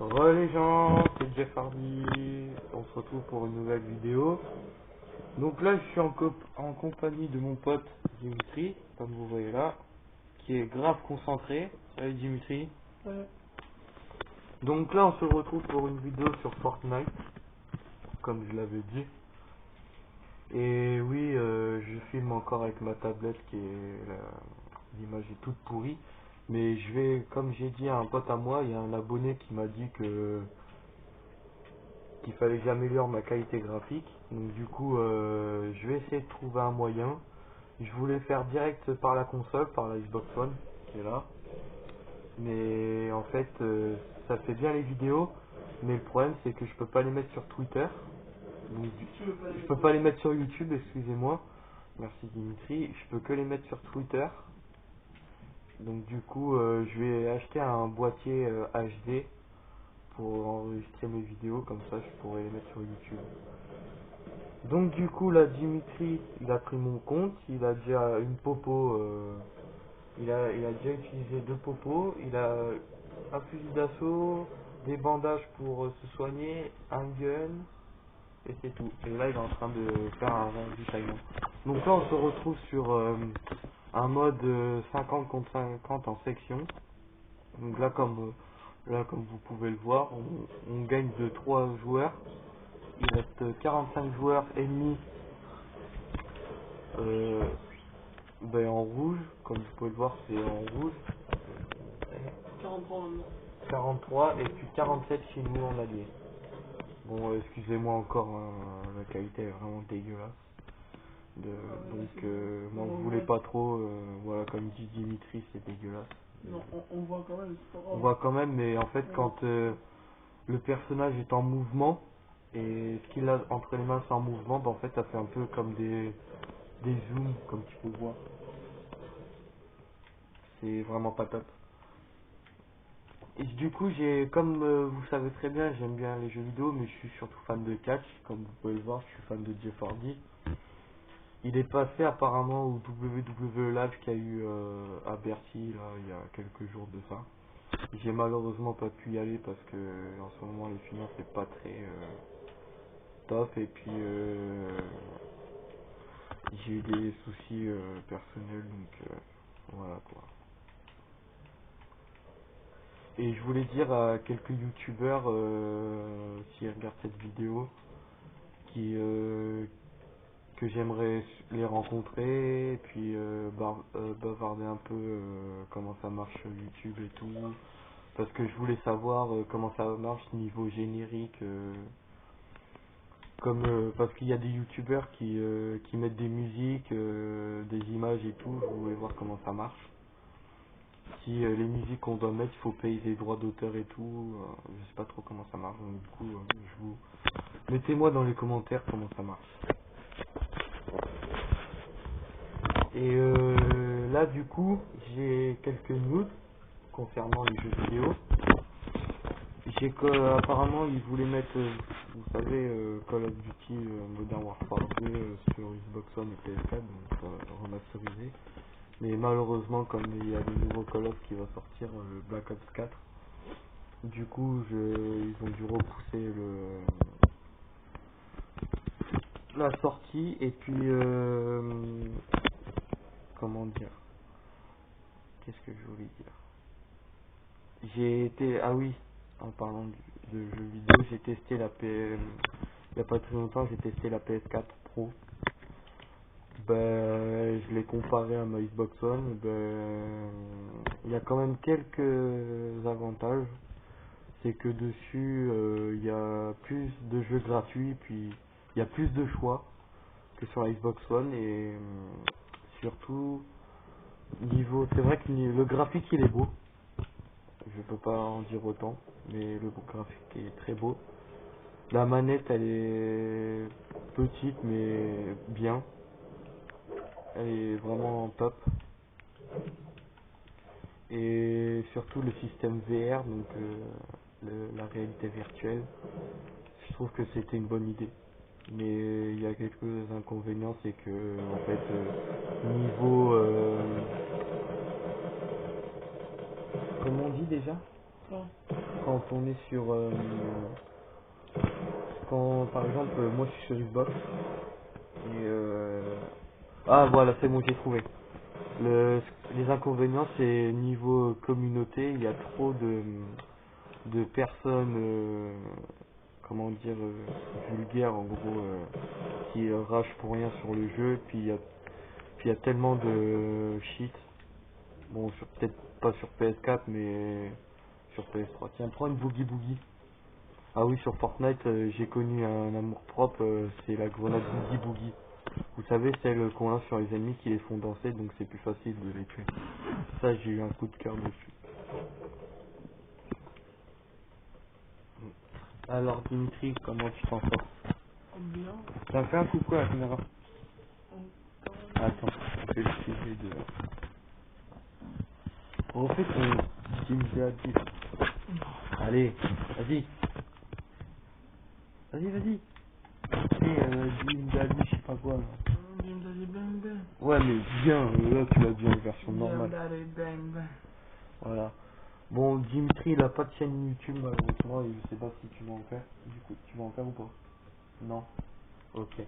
Re les gens, c'est Jeff Hardy, on se retrouve pour une nouvelle vidéo. Donc là je suis en compagnie de mon pote Dimitri, comme vous voyez là, qui est grave concentré. Salut Dimitri. Ouais. Donc là on se retrouve pour une vidéo sur Fortnite, comme je l'avais dit. Et oui, je filme encore avec ma tablette l'image est toute pourrie. Mais je vais, comme j'ai dit à un pote à moi, il y a un abonné qui m'a dit qu'il fallait que j'améliore ma qualité graphique. Donc du coup, je vais essayer de trouver un moyen. Je voulais faire direct par la console, par la Xbox One, qui est là. Mais en fait, ça fait bien les vidéos. Mais le problème, c'est que je peux pas les mettre sur Twitter. Donc, je peux pas les mettre sur YouTube, excusez-moi. Merci Dimitri. Je peux que les mettre sur Twitter. Donc du coup, je vais acheter un boîtier HD pour enregistrer mes vidéos, comme ça je pourrais les mettre sur YouTube. Donc du coup là Dimitri il a pris mon compte, il a déjà une popo, il a déjà utilisé 2 popos, il a un fusil d'assaut, des bandages pour se soigner, un gun et c'est tout. Et là il est en train de faire un ravitaillement. Donc là on se retrouve sur un mode 50 contre 50 en section. Donc là comme vous pouvez le voir, on gagne de 3 joueurs. Il reste 45 joueurs ennemis euh, en rouge, comme vous pouvez le voir c'est en rouge. 43 maintenant. 43 et puis 47 chez nous en allié. Bon excusez-moi encore, hein, la qualité est vraiment dégueulasse. Donc moi je voulais pas trop, voilà comme dit Dimitri c'est dégueulasse. Non, on voit quand même, c'est pas On grave. voit quand même mais en fait quand le personnage est en mouvement et ce qu'il a entre les mains c'est en mouvement, en fait ça fait un peu comme des zooms comme tu peux voir. C'est vraiment pas top. Et du coup j'ai comme vous savez très bien j'aime bien les jeux vidéo mais je suis surtout fan de catch, comme vous pouvez le voir je suis fan de Jeff Hardy. Il est passé apparemment au WWE Live qu'il y a eu à Bercy là, il y a quelques jours de ça. J'ai malheureusement pas pu y aller parce que en ce moment les finances c'est pas très top et puis j'ai eu des soucis personnels donc voilà quoi. Et je voulais dire à quelques youtubeurs s'ils regardent cette vidéo que j'aimerais les rencontrer et puis bavarder un peu comment ça marche sur YouTube et tout parce que je voulais savoir comment ça marche niveau générique comme parce qu'il y a des youtubeurs qui mettent des musiques, des images et tout, je voulais voir comment ça marche. Si les musiques qu'on doit mettre, il faut payer des droits d'auteur et tout, je sais pas trop comment ça marche, donc du coup, je vous mettez-moi dans les commentaires comment ça marche. Et là, du coup, j'ai quelques news concernant les jeux vidéo. J'ai que apparemment ils voulaient mettre, vous savez, Call of Duty Modern Warfare 2 sur Xbox One et PS4, donc remasterisé. Mais malheureusement, comme il y a des nouveaux Call of qui va sortir, le Black Ops 4, du coup, ils ont dû repousser la sortie. Et puis, comment dire, qu'est-ce que je voulais dire? J'ai été, ah oui, en parlant de jeux vidéo, j'ai testé il n'y a pas très longtemps, j'ai testé la PS4 Pro. Ben, je l'ai comparé à ma Xbox One. Ben, il y a quand même quelques avantages. C'est que dessus, il y a plus de jeux gratuits, puis il y a plus de choix que sur la Xbox One et surtout niveau, c'est vrai que le graphique il est beau. Je peux pas en dire autant, mais le graphique est très beau. La manette elle est petite mais bien. Elle est vraiment top. Et surtout le système VR, donc la réalité virtuelle, je trouve que c'était une bonne idée. Mais il y a quelques inconvénients, c'est que en fait niveau comment on dit déjà? Quoi? quand on est sur... quand par exemple, moi je suis sur Xbox, et ah voilà, c'est bon, j'ai trouvé. Les inconvénients, c'est niveau communauté, il y a trop de personnes, comment dire, vulgaires en gros, qui ragent pour rien sur le jeu, puis il y a tellement de shit. Bon, peut-être pas sur PS4, mais sur PS3. Tiens, prends une Boogie Boogie. Ah oui, sur Fortnite, j'ai connu un amour propre, c'est la grenade Boogie Boogie. Vous savez, celle qu'on lance sur les ennemis qui les font danser, donc c'est plus facile de les tuer. Ça, j'ai eu un coup de cœur dessus. Alors Dimitri, comment tu t'en sors? Bien. T'as fait un coucou à la caméra? Encore. Attends, je vais le suivre de... Refais ton Dimitri. Allez, vas-y. Vas-y. C'est Dimitri, je sais pas quoi. Là. Daddy bang bang. Ouais, mais bien, là tu l'as dit en version normale. Daddy bang bang. Voilà. Bon, Dimitri, il a pas de chaîne YouTube, malheureusement, et je sais pas si tu vas en faire. Du coup, tu vas en faire ou pas? Non. Ok.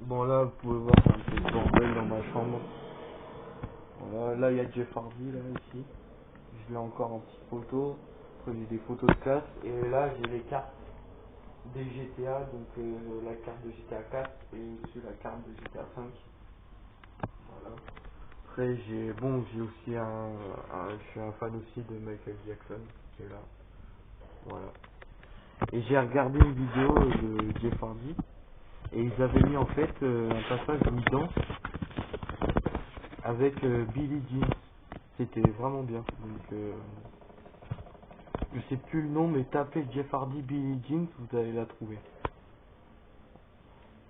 Bon, là, vous pouvez voir, c'est un peu le bordel dans ma chambre. Voilà, là, il y a Jeff Hardy, là, ici. Je l'ai encore en petite photo. Après, j'ai des photos de classe. Et là, j'ai les cartes des GTA, donc la carte de GTA 4 et aussi la carte de GTA 5. Voilà. Après, j'ai aussi je suis un fan aussi de Michael Jackson, qui est là. Voilà. Et j'ai regardé une vidéo de Jeff Hardy, et ils avaient mis en fait un passage où il danse avec Billie Jean. C'était vraiment bien. Donc, je sais plus le nom, mais tapez Jeff Hardy Billie Jean, vous allez la trouver.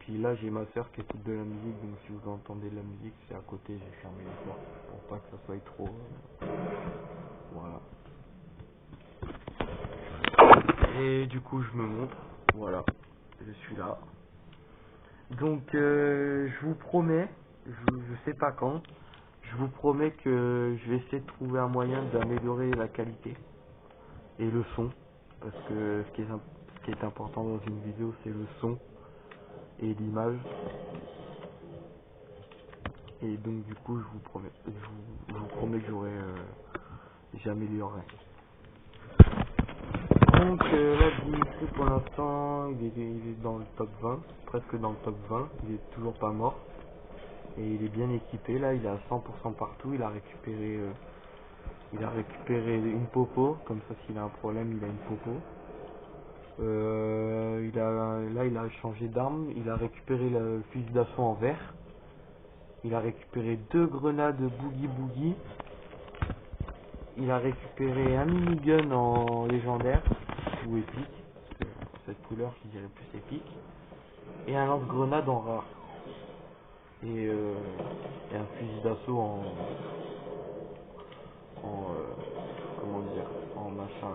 Puis là, j'ai ma soeur qui écoute de la musique, donc si vous entendez de la musique, c'est à côté, j'ai fermé les portes pour pas que ça soit trop. Voilà. Et du coup, je me montre. Voilà. Je suis là. Donc, je vous promets, je sais pas quand, je vous promets que je vais essayer de trouver un moyen d'améliorer la qualité et le son. Parce que ce qui est important dans une vidéo, c'est le son et l'image. Et donc, du coup, je vous promets que j'améliorerai. Donc, là, Dimitri, pour l'instant, il est dans le top 20, presque dans le top 20. Il est toujours pas mort. Et il est bien équipé, là, il est à 100% partout. Il a récupéré une popo, comme ça, s'il a un problème, il a une popo. Là, il a changé d'arme. Il a récupéré le fusil d'assaut en vert. Il a récupéré 2 grenades Boogie Boogie. Il a récupéré un minigun en légendaire ou épique. Cette couleur, je dirais plus épique. Et un lance-grenade en rare. Et un fusil d'assaut comment dire, en machin,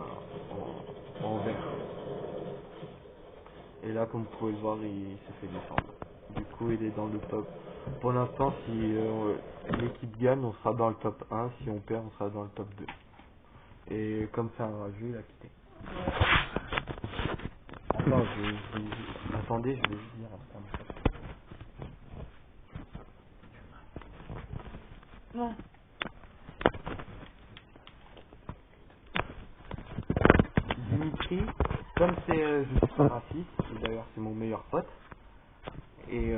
en vert. Et là, comme vous pouvez le voir, il se fait descendre. Du coup, il est dans le top. Pour l'instant, si l'équipe gagne, on sera dans le top 1. Si on perd, on sera dans le top 2. Et comme c'est un rageux, il a quitté. Attends, attendez, je vais juste dire un truc. Non. Dimitri, comme je suis pas raciste, et d'ailleurs c'est mon meilleur pote, et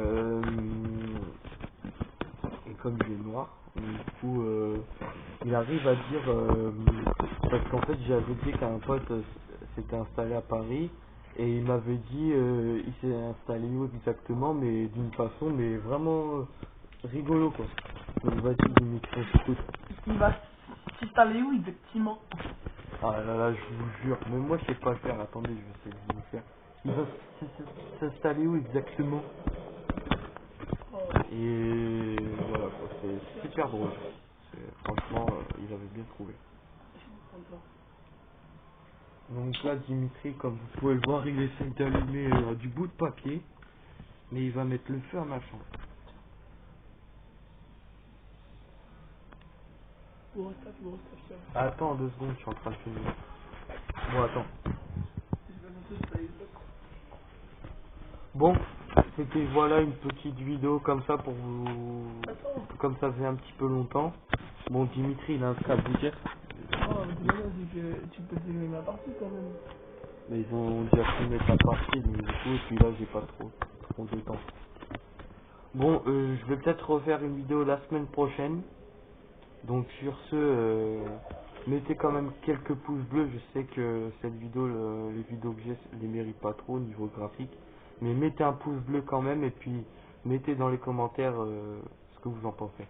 comme il est noir, du coup il arrive à dire, parce qu'en fait j'avais dit qu'un pote s'était installé à Paris, et il m'avait dit il s'est installé où exactement, mais d'une façon mais vraiment rigolo quoi. Donc vas-y Dimitri, écoute. Il va s'installer où exactement? Ah là là, je vous jure, même moi je sais pas le faire, attendez, je vais essayer de vous faire. Il va s'installer où exactement? Et voilà quoi, c'est super drôle. Franchement, il avait bien trouvé. Donc là, Dimitri, comme vous pouvez le voir, il essaie d'allumer du bout de papier, mais il va mettre le feu à ma chambre. Gros stuff, ça. Attends 2 secondes, je suis en train de filmer. Bon, attends. Je vais noter sur la Xbox. Bon, c'était voilà une petite vidéo comme ça pour vous... Attends. Comme ça faisait un petit peu longtemps. Bon, Dimitri, il a un truc à vous dire. Oh, mais c'est que tu peux filmer ma partie quand même. Mais ils ont déjà filmé ta partie, donc du coup, et puis là, j'ai pas trop de temps. Bon, je vais peut-être refaire une vidéo la semaine prochaine. Donc sur ce, mettez quand même quelques pouces bleus. Je sais que cette vidéo, les vidéos que j'ai, les méritent pas trop au niveau graphique. Mais mettez un pouce bleu quand même et puis mettez dans les commentaires ce que vous en pensez.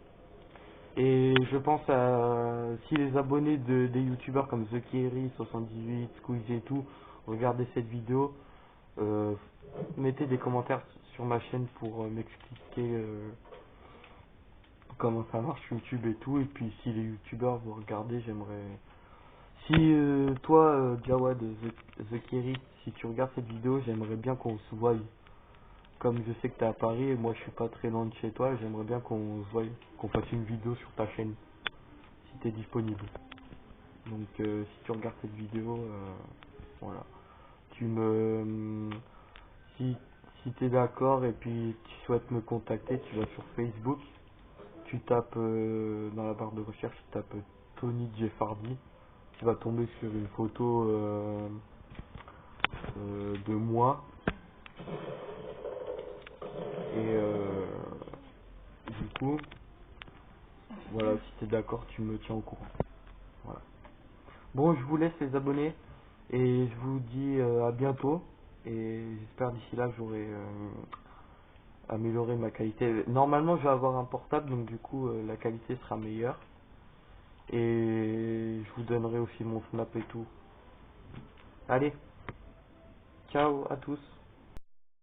Et je pense à si les abonnés des youtubeurs comme TheKerry78, Squeezie et tout, regardez cette vidéo, euh, mettez des commentaires sur ma chaîne pour m'expliquer comment ça marche YouTube et tout. Et puis si les youtubeurs vous regardez, j'aimerais... Si toi, Jawad, TheKerry, si tu regardes cette vidéo, j'aimerais bien qu'on se voie. Comme je sais que t'es à Paris et moi je suis pas très loin de chez toi, j'aimerais bien qu'on se voie, qu'on fasse une vidéo sur ta chaîne, si t'es disponible. Donc si tu regardes cette vidéo, voilà. Tu me... Si, si t'es d'accord et puis tu souhaites me contacter, tu vas sur Facebook, tu tapes dans la barre de recherche, tu tapes Tony Jeffardi, tu vas tomber sur une photo de moi et du coup, voilà, si t'es d'accord, tu me tiens au courant. Voilà. Bon, je vous laisse les abonnés et je vous dis à bientôt et j'espère d'ici là que j'aurai amélioré ma qualité. Normalement, je vais avoir un portable donc du coup la qualité sera meilleure et je vous donnerai aussi mon snap et tout. Allez, ciao à tous.